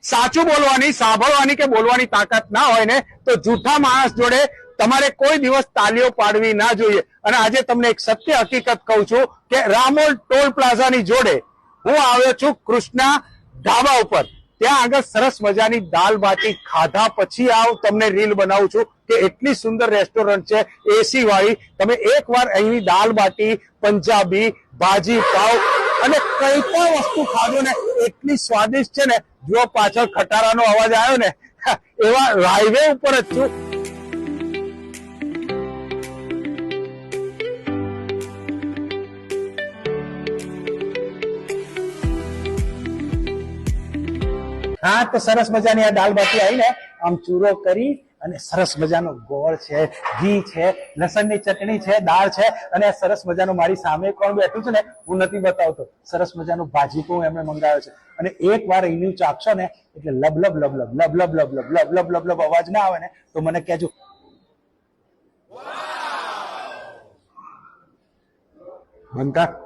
સાચું બોલવાની, સાંભળવાની કે બોલવાની તાકાત ના હોય ને તો જૂઠા માણસ જોડે તમારે કોઈ દિવસ તાલીઓ પાડવી ના જોઈએ। અને આજે તમને એક સત્ય હકીકત કહું છું કે રામોલ ટોલ પ્લાઝાની જોડે હું આવ્યો છું કૃષ્ણા ઢાબા ઉપર। ત્યાં આગળ સરસ મજાની દાલ બાટી ખાધા પછી તમને રીલ બનાવું છું કે એટલી સુંદર રેસ્ટોરન્ટ છે એસી વાળી। તમે એકવાર અહીંની દાલ બાટી, પંજાબી, ભાજી પાવ અને કઈ પણ વસ્તુ ખાધો ને એટલી સ્વાદિષ્ટ છે ને। જો પાછળ ખટારાનો અવાજ આવ્યો ને એવા હાઈવે ઉપર જ છું। हाँ तो सरस मजानी आ दाल बाटी आई ने आम चूरो करी અને સરસ મજાનો ગોળ છે, ઘી છે, લસણની ચટણી છે, દાળ છે અને સરસ મજાનો મારી સામે કોણ બેઠું છે ને હું નથી બતાવતો, સરસ મજાનું ભાજી પણ એમને મંગાવ્યો છે। અને એકવાર એનું ચાખશો ને એટલે લબ લબ લબ લબ લબ લબ લબ લબ લબ લબ લબ લબ અવાજ ના આવે ને તો મને કહેજો। બનતા